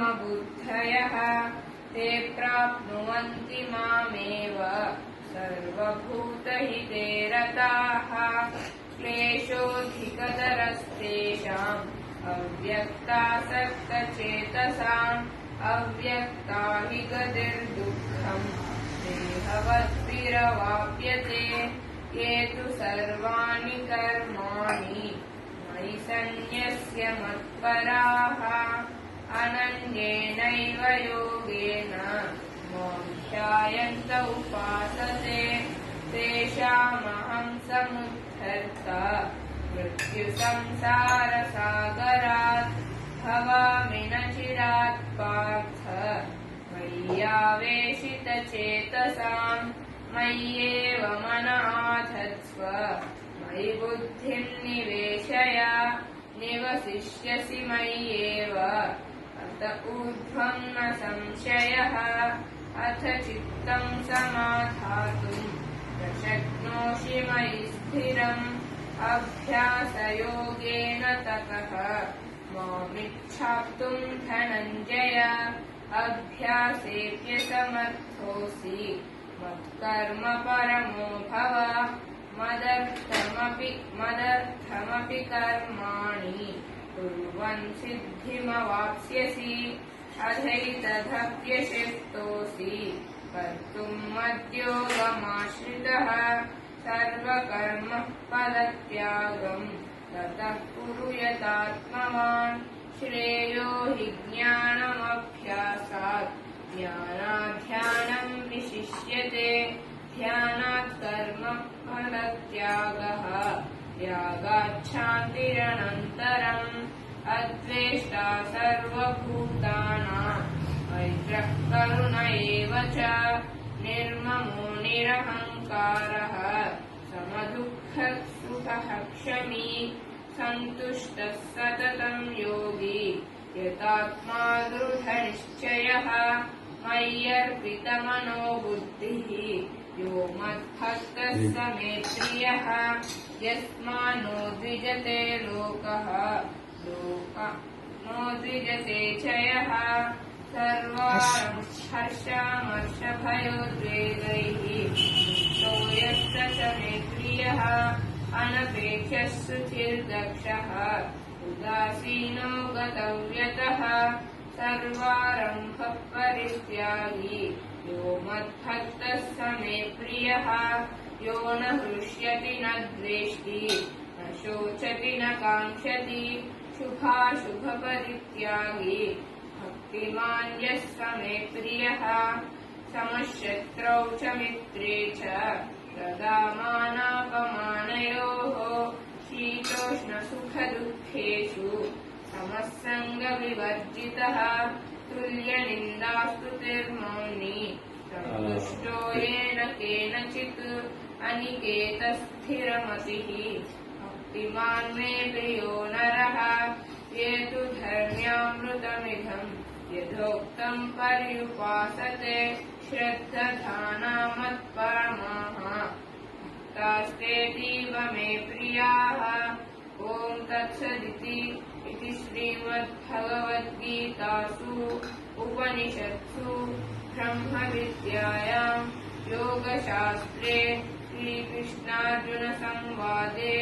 समबुद्धयः ते प्राप्नुवन्ति मामेव सर्वभूतहिते रताः क्लेशोऽधिकतरस्तेषाम् अव्यक्तासक्तचेतसाम् अव्यक्ता हि गतिर्दुःखम् देहवद्भिरवाप्यते ये तु सर्वाणि कर्माणि मयि सन्न्यस्य मत्पराः अनन्येनैव योगेन मां ध्यायन्त उपासते तेषामहं समुद्धर्ता मृत्युसंसारसागरात् भवामि न चिरात् पार्थ मय्यावेशितचेतसाम् मय्येव मन आधत्स्व मयि बुद्धिं निवेशय निवसिष्यसि मय्येव अत ऊर्ध्वं न संशयः अथ चित्तं समाधातुं न शक्नोषि मयि स्थिरम् अभ्यासयोगेन ततः मामिच्छाप्तुं धनञ्जय अभ्यासेऽप्यसमर्थोऽसि मत्कर्म परमो भव मदर्थमपि कर्माणि कुर्वन् सिद्धिमवाप्स्यसि अधैतदप्यशक्तोऽसि कर्तुं मद्योगमाश्रितः सर्वकर्मः पदत्यागम् ततः कुरु यतात्मवान् श्रेयो हि ज्ञानमभ्यासात् ज्ञानाध्यानं विशिष्यते ध्यानात् कर्म फलत्यागः त्यागाच्छान्तिरनन्तरम् अद्वेष्टा सर्वभूतानां मैत्रः करुण एव च निर्ममो निरहङ्कारः समदुःखः सुखः क्षमी सन्तुष्टः सततं योगी यतात्मा दृढनिश्चयः मय्यर्पितमनो बुद्धिः यो मद्भक्तः स मे प्रियः यस्मान्नो द्विजते लोकः नो द्विजते च यः सर्वाहर्षामर्षभयोद्वेगैः मुक्तो यश्च स मे प्रियः अनपेक्षः शुचिर्दक्षः उदासीनो गतव्यतः सर्वारम्भः परित्यागी यो मद्भक्तः स मे प्रियः यो न हृष्यति न द्वेष्टि न शोचति न काङ्क्षति शुभाशुभपरित्यागी भक्तिमान् यः स मे प्रियः समशत्रौ च मित्रे च तदा मानापमानयोः शीतोष्णसुखदुःखेषु समस्सङ्गविवर्जितः तुल्यनिन्दास्तुतिर्मौनी सन्तुष्टो येन केनचित् अनिकेतस्थिरमतिः भक्तिमान् मे प्रियो नरः ये तु धर्म्यामृतमिदम् यथोक्तं पर्युपासते श्रद्धाना मत्परमाः भक्तास्तेतीव मे प्रियाः ॐ तत्सदिति इति श्रीमद्भगवद्गीतासु उपनिषत्सु ब्रह्मविद्यायां योगशास्त्रे श्रीकृष्णार्जुनसंवादे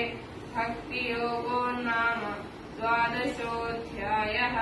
भक्तियोगो नाम 12ोऽध्यायः।